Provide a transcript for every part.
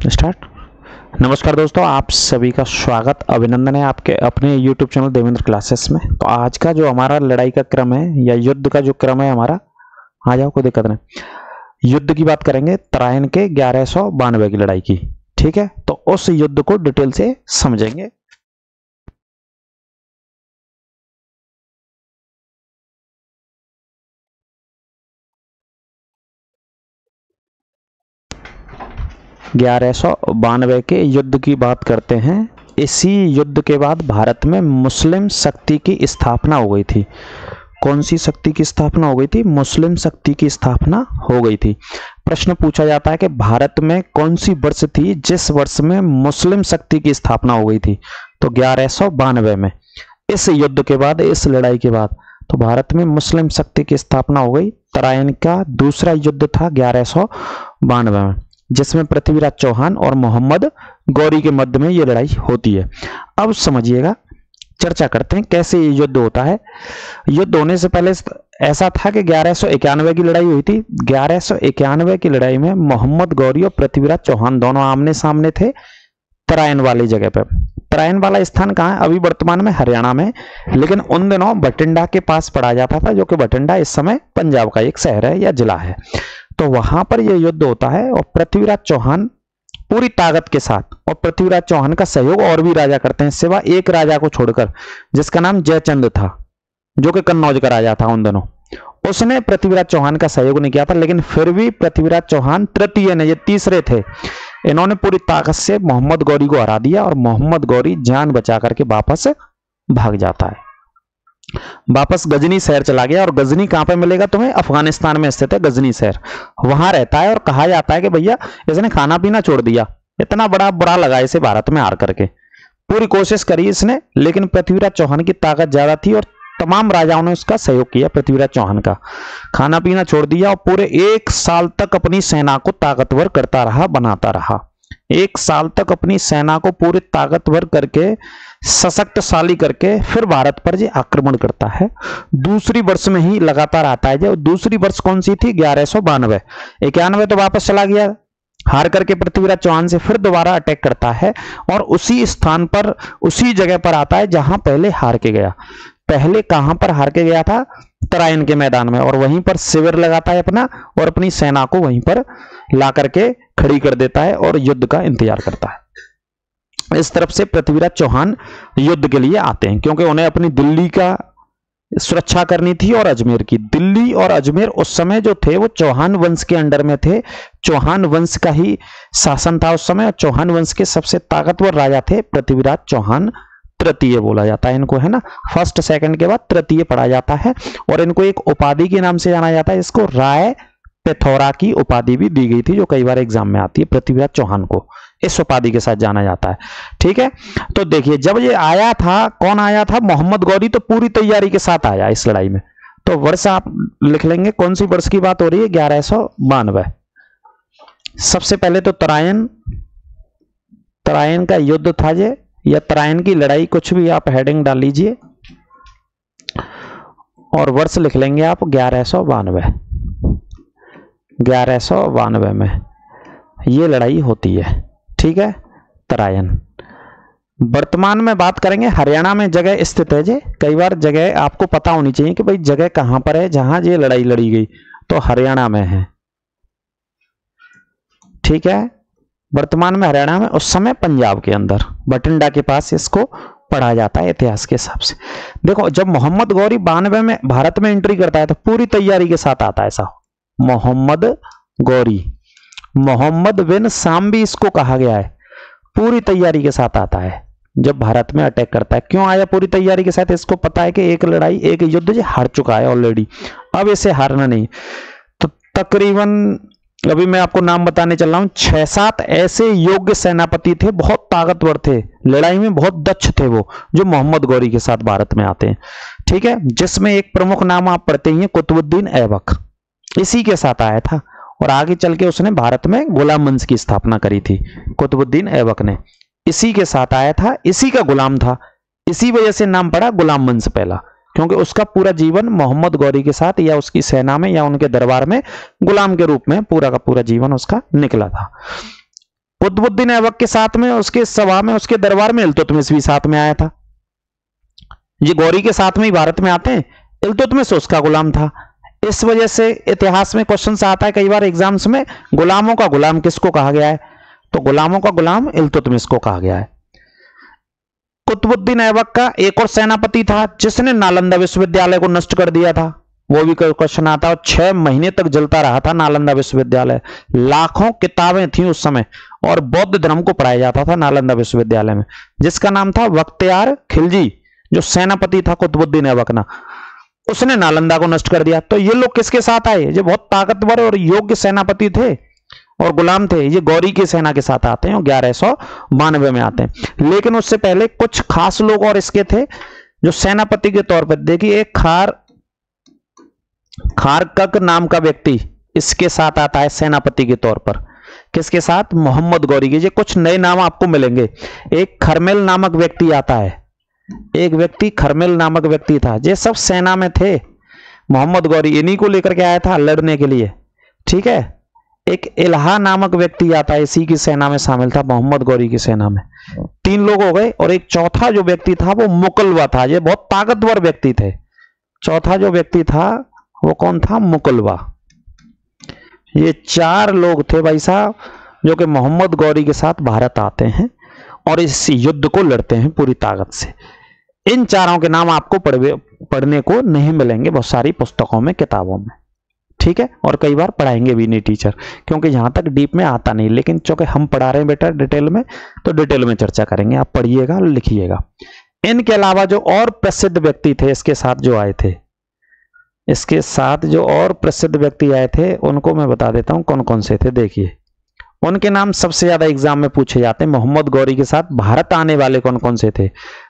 Start. नमस्कार दोस्तों, आप सभी का स्वागत अभिनंदन है आपके अपने YouTube चैनल देवेंद्र क्लासेस में। तो आज का जो हमारा लड़ाई का क्रम है या युद्ध का जो क्रम है हमारा, आ जाओ कोई दिक्कत नहीं। युद्ध की बात करेंगे तराइन के 1192 की लड़ाई की, ठीक है। तो उस युद्ध को डिटेल से समझेंगे। ग्यारह सौ बानवे के युद्ध की बात करते हैं। इसी युद्ध के बाद भारत में मुस्लिम शक्ति की स्थापना हो गई थी। कौन सी शक्ति की स्थापना हो गई थी? मुस्लिम शक्ति की स्थापना हो गई थी। प्रश्न पूछा जाता है कि भारत में कौन सी वर्ष थी जिस वर्ष में मुस्लिम शक्ति की स्थापना हो गई थी? तो 1192 में। इस युद्ध के बाद, इस लड़ाई के बाद तो भारत में मुस्लिम शक्ति की स्थापना हो गई। तराइन का दूसरा युद्ध था 1192 में, जिसमें पृथ्वीराज चौहान और मोहम्मद गौरी के मध्य में यह लड़ाई होती है। अब समझिएगा, चर्चा करते हैं कैसे ये युद्ध होता है। युद्ध होने से पहले ऐसा था कि 1191 की लड़ाई हुई थी। 1191 की लड़ाई में मोहम्मद गौरी और पृथ्वीराज चौहान दोनों आमने सामने थे तराइन वाली जगह पे। तराइन वाला स्थान कहाँ है? अभी वर्तमान में हरियाणा में, लेकिन उन दिनों बठिंडा के पास पड़ा जाता था, जो कि बठिंडा इस समय पंजाब का एक शहर है या जिला है। तो वहां पर यह युद्ध होता है और पृथ्वीराज चौहान पूरी ताकत के साथ, और पृथ्वीराज चौहान का सहयोग और भी राजा करते हैं सिवा एक राजा को छोड़कर, जिसका नाम जयचंद था, जो कि कन्नौज का राजा था उन दिनों। उसने पृथ्वीराज चौहान का सहयोग नहीं किया था, लेकिन फिर भी पृथ्वीराज चौहान तृतीय ने, ये तीसरे थे, इन्होंने पूरी ताकत से मोहम्मद गौरी को हरा दिया और मोहम्मद गौरी जान बचा करके वापस भाग जाता है। वापस गजनी शहर चला गया। और गजनी कहां पे मिलेगा तुम्हें? अफगानिस्तान में स्थित है गजनी शहर, वहां रहता है। और कहा जाता है कि भैया इसने खाना पीना छोड़ दिया, इतना बड़ा बुरा लगा इसे भारत में हार करके। पूरी कोशिश करी इसने, लेकिन पृथ्वीराज चौहान की ताकत ज्यादा थी और तमाम राजाओं ने उसका सहयोग किया। पृथ्वीराज चौहान का खाना पीना छोड़ दिया और पूरे 1 साल तक अपनी सेना को ताकतवर करता रहा, बनाता रहा। 1 साल तक अपनी सेना को पूरी ताकतवर करके, सशक्तशाली करके फिर भारत पर ये आक्रमण करता है। दूसरी वर्ष में ही लगातार आता है। जो दूसरी वर्ष कौन सी थी? 1192। 91 तो वापस चला गया हार करके पृथ्वीराज चौहान से, फिर दोबारा अटैक करता है और उसी स्थान पर, उसी जगह पर आता है जहां पहले हार के गया। पहले कहां पर हार के गया था? तराइन के मैदान में। और वहीं पर शिविर लगाता है अपना और अपनी सेना को वहीं पर ला करके खड़ी कर देता है और युद्ध का इंतजार करता है। इस तरफ से पृथ्वीराज चौहान युद्ध के लिए आते हैं, क्योंकि उन्हें अपनी दिल्ली का सुरक्षा करनी थी और अजमेर की। दिल्ली और अजमेर उस समय जो थे वो चौहान वंश के अंडर में थे। चौहान वंश का ही शासन था उस समय। चौहान वंश के सबसे ताकतवर राजा थे पृथ्वीराज चौहान। तृतीय बोला जाता है इनको, है ना। फर्स्ट सेकंड के बाद तृतीय पढ़ा जाता है। और इनको एक उपाधि के नाम से जाना जाता है। इसको राय पिथौरा की उपाधि भी दी गई थी, जो कई बार एग्जाम में आती है। पृथ्वीराज चौहान को इस उपाधि के साथ जाना जाता है, ठीक है। तो देखिए, जब ये आया था, कौन आया था? मोहम्मद गौरी। तो पूरी तैयारी के साथ आया इस लड़ाई में। तो वर्ष आप लिख लेंगे, कौन सी वर्ष की बात हो रही है? 1192। सबसे पहले तो तराइन का युद्ध था ये, या तराइन की लड़ाई, कुछ भी आप हेडिंग डाल लीजिए और वर्ष लिख लेंगे आप 1192। 1192 में ये लड़ाई होती है, ठीक है। तराइन वर्तमान में बात करेंगे, हरियाणा में जगह स्थित है जे। कई बार जगह आपको पता होनी चाहिए कि भाई जगह कहां पर है जहां ये लड़ाई लड़ी गई। तो हरियाणा में है, ठीक है। वर्तमान में हरियाणा में, उस समय पंजाब के अंदर बठिंडा के पास इसको पढ़ा जाता है इतिहास के हिसाब से। देखो, जब मोहम्मद गौरी 92 में भारत में एंट्री करता है तो पूरी तैयारी के साथ आता है। ऐसा मोहम्मद गौरी, मोहम्मद बिन शाम भी इसको कहा गया है, पूरी तैयारी के साथ आता है जब भारत में अटैक करता है। क्यों आया पूरी तैयारी के साथ? इसको पता है कि एक लड़ाई, एक युद्ध जो हार चुका है ऑलरेडी, अब इसे हारना नहीं। तो तकरीबन अभी मैं आपको नाम बताने चल रहा हूं, 6-7 ऐसे योग्य सेनापति थे, बहुत ताकतवर थे, लड़ाई में बहुत दक्ष थे वो, जो मोहम्मद गौरी के साथ भारत में आते हैं, ठीक है। जिसमें एक प्रमुख नाम आप पढ़ते ही हैं, कुतुबुद्दीन ऐबक, इसी के साथ आया था। और आगे चल के उसने भारत में गुलाम वंश की स्थापना करी थी। कुतुबुद्दीन ऐबक ने इसी के साथ आया था, इसी का गुलाम था, इसी वजह से नाम पड़ा गुलाम वंश पहला, क्योंकि उसका पूरा जीवन मोहम्मद गौरी के साथ या उसकी सेना में या उनके दरबार में गुलाम के रूप में पूरा का पूरा जीवन उसका निकला था। कुतुबुद्दीन ऐबक के साथ में, उसके सभा में, उसके दरबार में इल्तुतमिश भी साथ में आया था। ये गौरी के साथ में ही भारत में आते हैं। इल्तुतमिश उसका गुलाम था। इस वजह से इतिहास में क्वेश्चन आता है कई बार एग्जाम्स में, गुलामों का गुलाम किसको कहा गया है? तो गुलामों का गुलाम इल्तुतमिश को कहा गया है। कुतुबुद्दीन ऐबक का एक और सेनापति था जिसने नालंदा विश्वविद्यालय को नष्ट कर दिया था, वो भी क्वेश्चन आता है। और 6 महीने तक जलता रहा था नालंदा विश्वविद्यालय। लाखों किताबें थी उस समय और बौद्ध धर्म को पढ़ाया जाता था नालंदा विश्वविद्यालय में, जिसका नाम था बख्तियार खिलजी। जो सेनापति था कुतुबुद्दीन ऐबक ना, उसने नालंदा को नष्ट कर दिया। तो ये लोग किसके साथ आए? ये बहुत ताकतवर और योग्य सेनापति थे और गुलाम थे। ये गौरी की सेना के साथ आते हैं और 1192 में आते हैं। लेकिन उससे पहले कुछ खास लोग और इसके थे जो सेनापति के तौर पर, देखिए एक खारकक नाम का व्यक्ति इसके साथ आता है सेनापति के तौर पर। किसके साथ? मोहम्मद गौरी के। ये कुछ नए नाम आपको मिलेंगे। एक खरमेल नामक व्यक्ति आता है, एक व्यक्ति खरमेल नामक व्यक्ति था। ये सब सेना में थे। मोहम्मद गौरी इन्हीं को लेकर के आया था लड़ने के लिए, ठीक है। एक इलाहा नामक व्यक्ति आता है, इसी की सेना में शामिल था, मोहम्मद गौरी की सेना में। 3 लोग हो गए। और एक चौथा जो व्यक्ति था वो मुकलवा था। ये बहुत ताकतवर व्यक्ति थे। चौथा जो व्यक्ति था वो कौन था? मुकलवा। ये 4 लोग थे भाई साहब जो कि मोहम्मद गौरी के साथ भारत आते हैं और इस युद्ध को लड़ते हैं पूरी ताकत से। इन चारों के नाम आपको पढ़ने को नहीं मिलेंगे बहुत सारी पुस्तकों में, किताबों में, ठीक है। और कई बार पढ़ाएंगे भी नहीं टीचर, क्योंकि यहां तक डीप में आता नहीं। लेकिन चूंकि हम पढ़ा रहे हैं बेटा डिटेल में, तो डिटेल में चर्चा करेंगे। आप पढ़िएगा, लिखिएगा। इनके अलावा जो और प्रसिद्ध व्यक्ति थे इसके साथ जो आए थे, इसके साथ जो और प्रसिद्ध व्यक्ति आए थे उनको मैं बता देता हूं कौन कौन से थे। देखिए उनके नाम सबसे ज्यादा एग्जाम में पूछे जाते हैं। मोहम्मद गौरी के साथ भारत आने वाले कौन कौन से थे?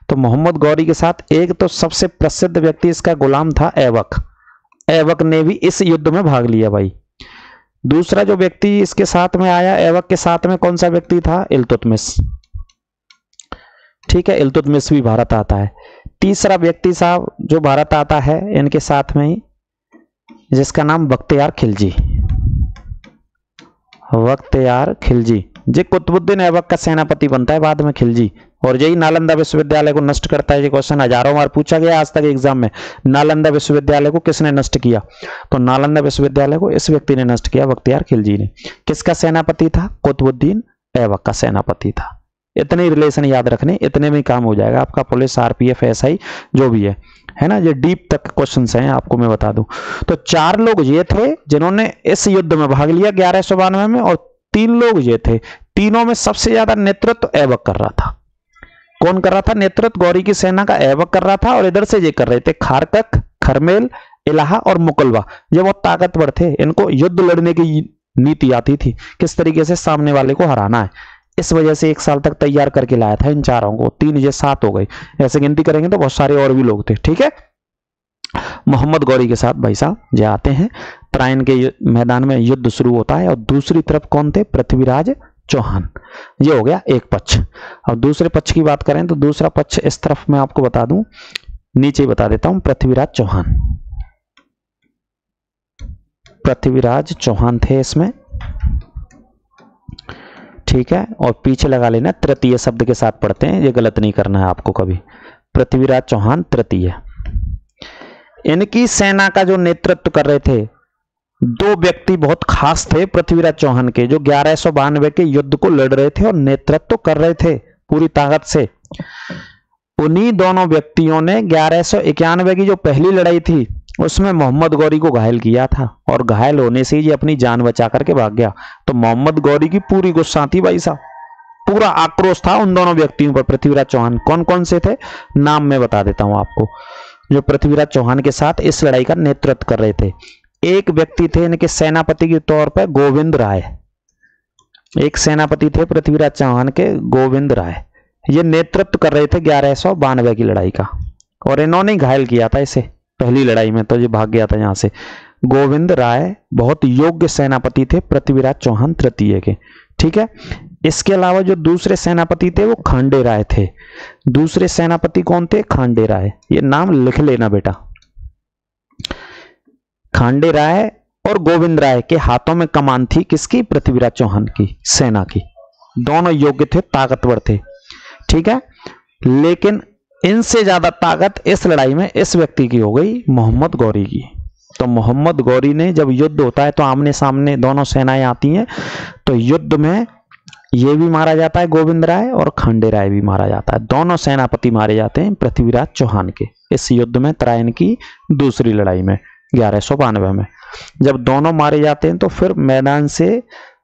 तो मोहम्मद गौरी के साथ एक तो सबसे प्रसिद्ध व्यक्ति इसका गुलाम था ऐबक। ऐबक ने भी इस युद्ध में भाग लिया भाई। दूसरा जो व्यक्ति इसके साथ में आया ऐबक के साथ में, कौन सा व्यक्ति था? इल्तुतमिश, ठीक है। इल्तुतमिश भी भारत आता है। तीसरा व्यक्ति साहब जो भारत आता है इनके साथ में ही, जिसका नाम बख्तियार खिलजी। बख्तियार खिलजी जी कुतुबुद्दीन ऐबक का सेनापति बनता है बाद में खिलजी, और यही नालंदा विश्वविद्यालय को नष्ट करता है। ये क्वेश्चन हजारों बार पूछा गया आज तक एग्जाम में। नालंदा विश्वविद्यालय को किसने नष्ट किया? तो नालंदा विश्वविद्यालय को इस व्यक्ति ने नष्ट किया, बख्तियार खिलजी ने। किसका सेनापति था? कुतुबुद्दीन ऐबक का सेनापति था। इतने रिलेशन याद रखने, इतने में काम हो जाएगा आपका। पुलिस, आरपीएफ, एसआई जो भी है ना, ये डीप तक क्वेश्चंस हैं आपको मैं बता दूं। तो 4 लोग ये थे जिन्होंने इस युद्ध में भाग लिया 1192 में, और 3 लोग ये थे। तीनों में सबसे ज्यादा नेतृत्व ऐबक कर रहा था। कौन कर रहा था नेतृत्व? गौरी की सेना का ऐबक कर रहा था। और इधर से ये कर रहे थे खारकक, खरमेल, इलाहा और मुकलवा। ये बहुत ताकतवर थे। इनको युद्ध लड़ने की नीति आती थी, किस तरीके से सामने वाले को हराना है। इस वजह से 1 साल तक तैयार करके लाया था इन चारों को। 3 ये 7 हो गए, ऐसे गिनती करेंगे तो बहुत सारे और भी लोग थे, ठीक है। मोहम्मद गौरी के साथ भाई साहब ये आते हैं। तराइन के मैदान में युद्ध शुरू होता है। और दूसरी तरफ कौन थे? पृथ्वीराज चौहान। ये हो गया एक पक्ष। और दूसरे पक्ष की बात करें तो दूसरा पक्ष इस तरफ मैं आपको बता दूं, नीचे ही बता देता हूं। पृथ्वीराज चौहान, पृथ्वीराज चौहान थे इसमें, ठीक है। और पीछे लगा लेना तृतीय शब्द के साथ पढ़ते हैं, ये गलत नहीं करना है आपको कभी। पृथ्वीराज चौहान तृतीय। इनकी सेना का जो नेतृत्व कर रहे थे 2 व्यक्ति बहुत खास थे पृथ्वीराज चौहान के, जो 1192 के युद्ध को लड़ रहे थे और नेतृत्व कर रहे थे पूरी ताकत से। उन्हीं दोनों व्यक्तियों ने 1191 की जो पहली लड़ाई थी उसमें मोहम्मद गौरी को घायल किया था, और घायल होने से ये अपनी जान बचा करके भाग गया। तो मोहम्मद गौरी की पूरी गुस्सा थी भाई साहब, पूरा आक्रोश था उन दोनों व्यक्तियों पर। पृथ्वीराज चौहान कौन कौन से थे नाम मैं बता देता हूं आपको, जो पृथ्वीराज चौहान के साथ इस लड़ाई का नेतृत्व कर रहे थे। एक व्यक्ति थे इनके सेनापति के तौर पर गोविंद राय। एक सेनापति थे पृथ्वीराज चौहान के गोविंद राय। ये नेतृत्व कर रहे थे 1192 की लड़ाई का, और इन्होंने घायल किया था इसे पहली लड़ाई में, तो ये भाग गया था यहां से। गोविंद राय बहुत योग्य सेनापति थे पृथ्वीराज चौहान तृतीय के, ठीक है। इसके अलावा जो दूसरे सेनापति थे वो खांडे राय थे। दूसरे सेनापति कौन थे? खांडे राय। ये नाम लिख लेना बेटा। खांडे राय और गोविंद राय के हाथों में कमान थी किसकी? पृथ्वीराज चौहान की सेना की। दोनों योग्य थे, ताकतवर थे, ठीक है। लेकिन इनसे ज्यादा ताकत इस लड़ाई में इस व्यक्ति की हो गई, मोहम्मद गौरी की। तो मोहम्मद गौरी ने, जब युद्ध होता है तो आमने सामने दोनों सेनाएं आती हैं, तो युद्ध में ये भी मारा जाता है गोविंद राय और खांडे राय भी मारा जाता है। दोनों सेनापति मारे जाते हैं पृथ्वीराज चौहान के इस युद्ध में, तराइन की दूसरी लड़ाई में 1192 में। जब दोनों मारे जाते हैं तो फिर मैदान से,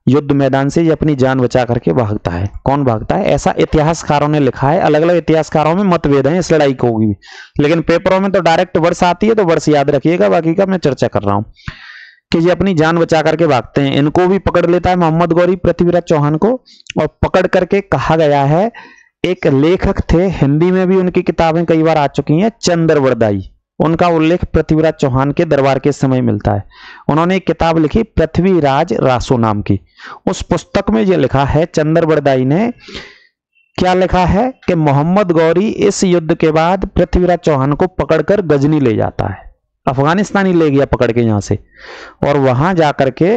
युद्ध मैदान से ये अपनी जान बचा करके भागता है। कौन भागता है? ऐसा इतिहासकारों ने लिखा है। अलग अलग इतिहासकारों में मतभेद हैं इस लड़ाई को भी, लेकिन पेपरों में तो डायरेक्ट वर्ष आती है, तो वर्ष याद रखिएगा, बाकी का मैं चर्चा कर रहा हूं कि ये अपनी जान बचा करके भागते हैं। इनको भी पकड़ लेता है मोहम्मद गौरी, पृथ्वीराज चौहान को, और पकड़ करके कहा गया है, एक लेखक थे, हिंदी में भी उनकी किताबें कई बार आ चुकी हैं, चंद्रवरदाई, उनका उल्लेख पृथ्वीराज चौहान के दरबार के समय मिलता है। उन्होंने एक किताब लिखी पृथ्वीराज रासो नाम की। उस पुस्तक में यह लिखा है, चंद्रवरदाई ने क्या लिखा है कि मोहम्मद गौरी इस युद्ध के बाद पृथ्वीराज चौहान को पकड़कर गजनी ले जाता है, अफगानिस्तानी ले गया पकड़ के यहां से, और वहां जाकर के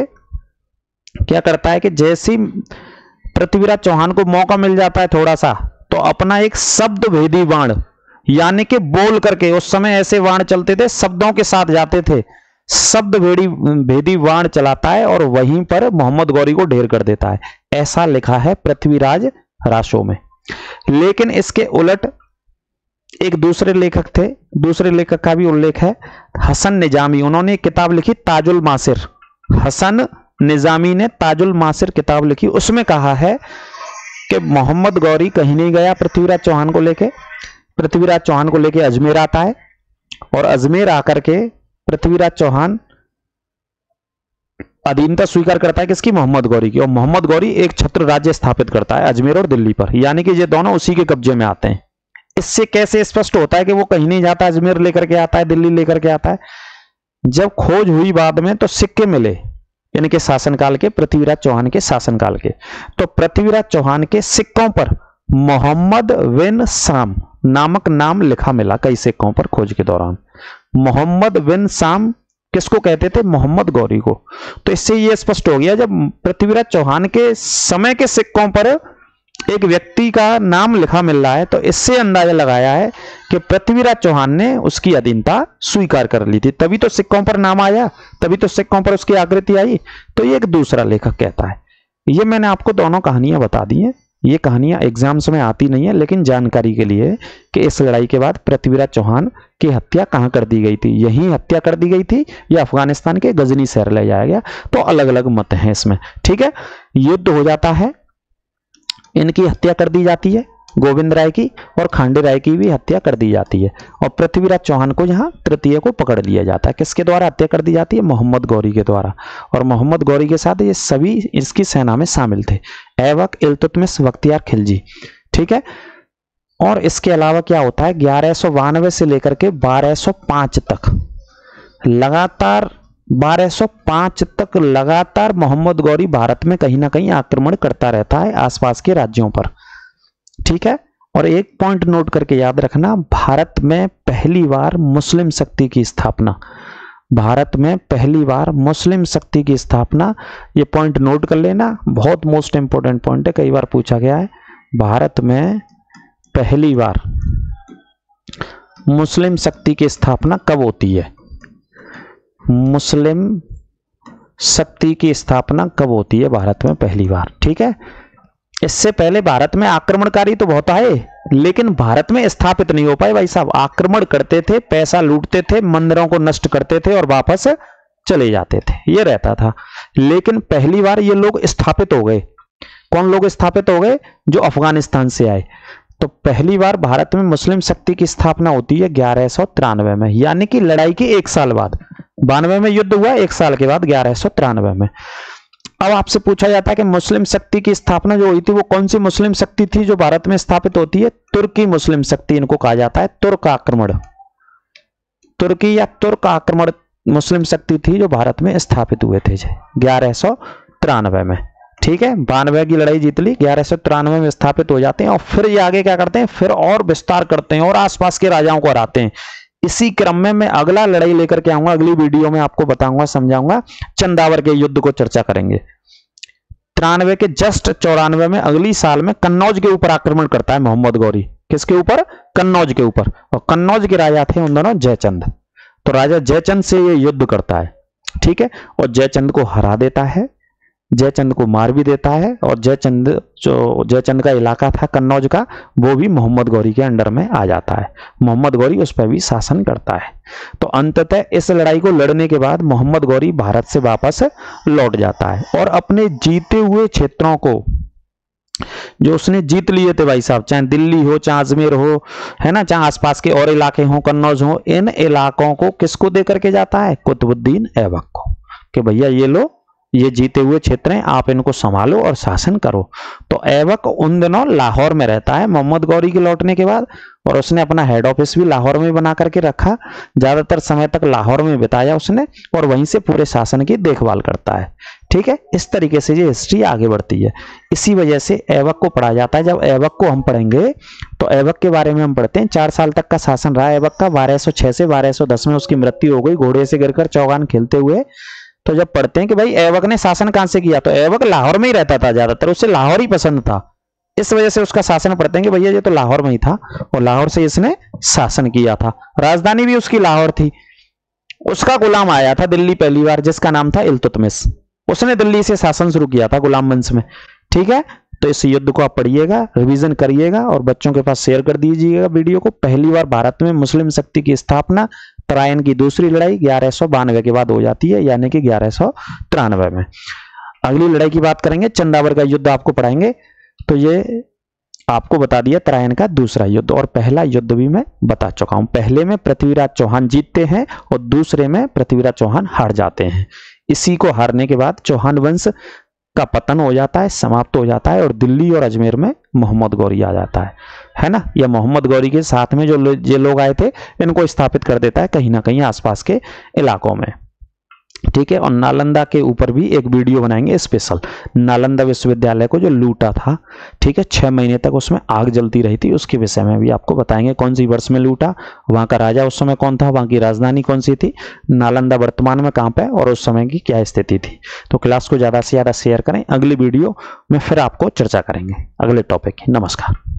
क्या करता है कि जैसे पृथ्वीराज चौहान को मौका मिल जाता है थोड़ा सा, तो अपना एक शब्द भेदी बाण, यानी कि बोल करके, उस समय ऐसे बाण चलते थे, शब्दों के साथ जाते थे, शब्द भेदी बाण चलाता है और वहीं पर मोहम्मद गौरी को ढेर कर देता है। ऐसा लिखा है पृथ्वीराज रासो में। लेकिन इसके उलट एक दूसरे लेखक थे, दूसरे लेखक का भी उल्लेख है, हसन निजामी, उन्होंने एक किताब लिखी ताजुल मासिर। हसन निजामी ने ताजुल मासिर किताब लिखी, उसमें कहा है कि मोहम्मद गौरी कहीं नहीं गया पृथ्वीराज चौहान को लेके। पृथ्वीराज चौहान को लेके अजमेर आता है, और अजमेर आकर के पृथ्वीराज चौहान अधीनता स्वीकार करता है किसकी? मोहम्मद गौरी की। और मोहम्मद गौरी एक छत्र राज्य स्थापित करता है अजमेर और दिल्ली पर, यानी कि ये दोनों उसी के कब्जे में आते हैं। इससे कैसे स्पष्ट होता है कि वो कहीं नहीं जाता, अजमेर लेकर के आता है, दिल्ली लेकर के आता है? जब खोज हुई बाद में तो सिक्के मिले, यानी कि शासनकाल के, पृथ्वीराज चौहान के शासनकाल के, तो पृथ्वीराज चौहान के सिक्कों पर मोहम्मद बिन शाम नामक नाम लिखा मिला कई सिक्कों पर खोज के दौरान। मोहम्मद बिन शाम किसको कहते थे? मोहम्मद गौरी को। तो इससे यह स्पष्ट हो गया, जब पृथ्वीराज चौहान के समय के सिक्कों पर एक व्यक्ति का नाम लिखा मिल रहा है, तो इससे अंदाजा लगाया है कि पृथ्वीराज चौहान ने उसकी अधीनता स्वीकार कर ली थी, तभी तो सिक्कों पर नाम आया, तभी तो सिक्कों पर उसकी आकृति आई। तो ये एक दूसरा लेखक कहता है। ये मैंने आपको दोनों कहानियां बता दी हैं। ये कहानियां एग्जाम्स में आती नहीं है, लेकिन जानकारी के लिए कि इस लड़ाई के बाद पृथ्वीराज चौहान की हत्या कहां कर दी गई थी, यहीं हत्या कर दी गई थी या अफगानिस्तान के गजनी शहर ले जाया गया, तो अलग अलग मत हैं इसमें, ठीक है। युद्ध हो जाता है, इनकी हत्या कर दी जाती है, गोविंद राय की और खांडे राय की भी हत्या कर दी जाती है, और पृथ्वीराज चौहान को यहाँ तृतीय को पकड़ लिया जाता है। किसके द्वारा हत्या कर दी जाती है? मोहम्मद गौरी के द्वारा। और मोहम्मद गौरी के साथ ये सभी इसकी सेना में शामिल थे, ऐबक, इल्तुतमिश, बख्तियार खिलजी, ठीक है। और इसके अलावा क्या होता है, 1192 से लेकर के 1205 तक लगातार, 1205 तक लगातार मोहम्मद गौरी भारत में कहीं ना कहीं आक्रमण करता रहता है आसपास के राज्यों पर, ठीक है। और एक पॉइंट नोट करके याद रखना, भारत में पहली बार मुस्लिम शक्ति की स्थापना, भारत में पहली बार मुस्लिम शक्ति की स्थापना, ये पॉइंट नोट कर लेना, बहुत मोस्ट इंपोर्टेंट पॉइंट है, कई बार पूछा गया है। भारत में पहली बार मुस्लिम शक्ति की स्थापना कब होती है? मुस्लिम शक्ति की स्थापना कब होती है भारत में पहली बार, ठीक है। इससे पहले भारत में आक्रमणकारी तो बहुत आए, लेकिन भारत में स्थापित नहीं हो पाए भाई साहब। आक्रमण करते थे, पैसा लूटते थे, मंदिरों को नष्ट करते थे और वापस चले जाते थे, ये रहता था। लेकिन पहली बार ये लोग स्थापित हो गए। कौन लोग स्थापित हो गए? जो अफगानिस्तान से आए। तो पहली बार भारत में मुस्लिम शक्ति की स्थापना होती है 1193 में, यानी कि लड़ाई के 1 साल बाद। 92 में युद्ध हुआ, 1 साल के बाद 1193 में। अब आपसे पूछा जाता है कि मुस्लिम शक्ति की स्थापना जो हुई थी वो कौन सी मुस्लिम शक्ति थी जो भारत में स्थापित होती है? तुर्की मुस्लिम शक्ति इनको कहा जाता है। तुर्क आक्रमण, तुर्की या तुर्क आक्रमण मुस्लिम शक्ति थी जो भारत में स्थापित हुए थे 1193 में, ठीक है। 92 की लड़ाई जीत ली, 1193 में स्थापित हो जाते हैं, और फिर ये आगे क्या करते हैं, फिर और विस्तार करते हैं और आसपास के राजाओं को हराते हैं। इसी क्रम में मैं अगला लड़ाई लेकर के आऊंगा, अगली वीडियो में आपको बताऊंगा, समझाऊंगा, चंदावर के युद्ध को चर्चा करेंगे। 93 के जस्ट 94 में अगली साल में कन्नौज के ऊपर आक्रमण करता है मोहम्मद गौरी। किसके ऊपर? कन्नौज के ऊपर। और कन्नौज के राजा थे उन दोनों जयचंद। तो राजा जयचंद से ये युद्ध करता है, ठीक है, और जयचंद को हरा देता है, जयचंद को मार भी देता है। और जयचंद का इलाका था कन्नौज का, वो भी मोहम्मद गौरी के अंडर में आ जाता है। मोहम्मद गौरी उस पर भी शासन करता है। तो अंततः इस लड़ाई को लड़ने के बाद मोहम्मद गौरी भारत से वापस लौट जाता है और अपने जीते हुए क्षेत्रों को, जो उसने जीत लिए थे भाई साहब, चाहे दिल्ली हो, चाहे अजमेर हो, है ना, चाहे आसपास के और इलाके हो, कन्नौज हो, इन इलाकों को किसको दे करके जाता है? कुतुबुद्दीन ऐबक को, कि भैया ये लो, ये जीते हुए क्षेत्र हैं, आप इनको संभालो और शासन करो। तो ऐबक उन दिनों लाहौर में रहता है मोहम्मद गौरी के लौटने के बाद, और उसने अपना हेड ऑफिस भी लाहौर में बना करके रखा। ज्यादातर समय तक लाहौर में बिताया उसने, और वहीं से पूरे शासन की देखभाल करता है। ठीक है, इस तरीके से ये हिस्ट्री आगे बढ़ती है। इसी वजह से ऐबक को पढ़ा जाता है। जब ऐबक को हम पढ़ेंगे तो ऐबक के बारे में हम पढ़ते हैं, 4 साल तक का शासन रहा ऐबक का। 1206 से 1210 में उसकी मृत्यु हो गई घोड़े से गिरकर चौगान खेलते हुए। तो जब पढ़ते हैं कि भाई ऐबक ने शासन कहां से किया, तो ऐबक लाहौर में ही रहता था ज्यादातर, उसे लाहौर ही पसंद था। इस वजह से उसका शासन पढ़ते हैं कि भैया ये तो लाहौर में ही था और लाहौर से इसने शासन किया था। राजधानी भी उसकी लाहौर थी। उसका गुलाम आया था दिल्ली पहली बार, जिसका नाम था इल्तुतमिश। उसने दिल्ली से शासन शुरू किया था गुलाम वंश में। ठीक है, तो इस युद्ध को आप पढ़िएगा, रिवीजन करिएगा और बच्चों के पास शेयर कर दीजिएगा वीडियो को। पहली बार भारत में मुस्लिम शक्ति की स्थापना तराइन की दूसरी लड़ाई 1192 के बाद हो जाती है, यानी कि 1193 में। अगली लड़ाई की बात करेंगे, चंदावर का युद्ध आपको पढ़ाएंगे। तो ये आपको बता दिया तराइन का दूसरा युद्ध, और पहला युद्ध भी मैं बता चुका हूं। पहले में पृथ्वीराज चौहान जीतते हैं और दूसरे में पृथ्वीराज चौहान हार जाते हैं। इसी को हारने के बाद चौहान वंश का पतन हो जाता है, समाप्त हो जाता है, और दिल्ली और अजमेर में मोहम्मद गौरी आ जाता है ना। या मोहम्मद गौरी के साथ में जो ये लोग आए थे, इनको स्थापित कर देता है कहीं ना कहीं आसपास के इलाकों में। ठीक है, और नालंदा के ऊपर भी एक वीडियो बनाएंगे स्पेशल, नालंदा विश्वविद्यालय को जो लूटा था। ठीक है, 6 महीने तक उसमें आग जलती रही थी, उसके विषय में भी आपको बताएंगे कौन सी वर्ष में लूटा, वहां का राजा उस समय कौन था, वहां की राजधानी कौन सी थी, नालंदा वर्तमान में कहां पे, और उस समय की क्या स्थिति थी। तो क्लास को ज्यादा से ज्यादा शेयर करें। अगली वीडियो में फिर आपको चर्चा करेंगे अगले टॉपिक की। नमस्कार।